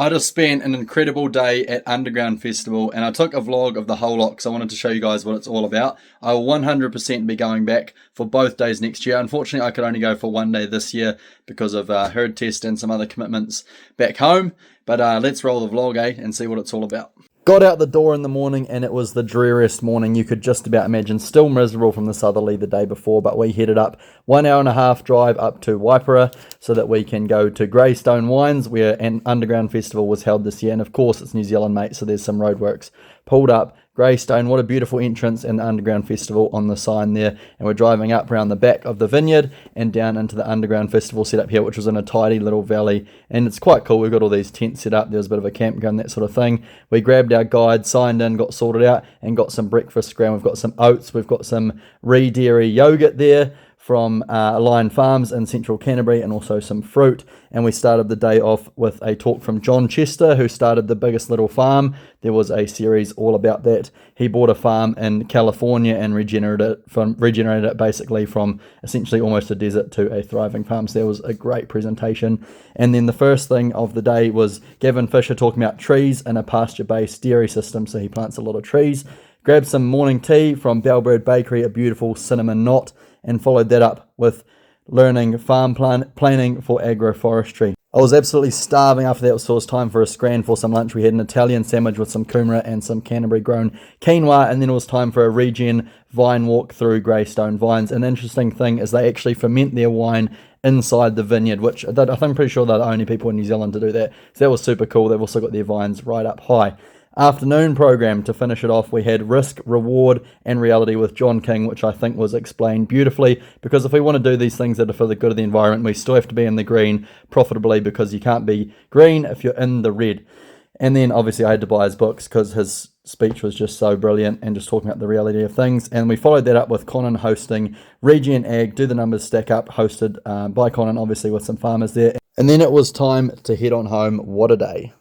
I just spent an incredible day at Underground Festival and I took a vlog of the whole lot because I wanted to show you guys what it's all about. I will 100% be going back for both days next year. Unfortunately, I could only go for one day this year because of herd test and some other commitments back home. But let's roll the vlog, and see what it's all about. Got out the door in the morning and it was the dreariest morning you could just about imagine. Still miserable from the southerly the day before, but we headed up 1 hour and a half drive up to Waipara so that we can go to Greystone Wines, where an Underground Festival was held this year. And of course it's New Zealand, mate, so there's some roadworks pulled up. Greystone, what a beautiful entrance, and the Underground Festival on the sign there. And we're driving up around the back of the vineyard and down into the Underground Festival setup here, which was in a tidy little valley. And it's quite cool. We've got all these tents set up. There's a bit of a campground, that sort of thing. We grabbed our guide, signed in, got sorted out, and got some breakfast ground. We've got some oats. We've got some Dairy yogurt there from Lion Farms in central Canterbury, and also some fruit. And we started the day off with a talk from John Chester, who started The Biggest Little Farm. There was a series all about that. He bought a farm in California and regenerated it basically from essentially almost a desert to a thriving farm. So that was a great presentation. And then the first thing of the day was Gavin Fisher talking about trees in a pasture-based dairy system. So he plants a lot of trees. Grabbed some morning tea from Bellbird Bakery, a beautiful cinnamon knot, and followed that up with learning farm planning for agroforestry. I was absolutely starving after that, so it was time for a scran for some lunch. We had an Italian sandwich with some kumara and some Canterbury grown quinoa, and then it was time for a regen vine walk through Greystone Vines. An interesting thing is they actually ferment their wine inside the vineyard, which I'm pretty sure they're the only people in New Zealand to do that. So that was super cool. They've also got their vines right up high. Afternoon program to finish it off, we had Risk, Reward and Reality with John King, which I think was explained beautifully, because if we want to do these things that are for the good of the environment, we still have to be in the green profitably, because you can't be green if you're in the red. And then obviously I had to buy his books because his speech was just so brilliant and just talking about the reality of things. And we followed that up with Conan hosting Regen Ag, Do the Numbers Stack Up, hosted by Conan, obviously with some farmers there. And then it was time to head on home. What a day.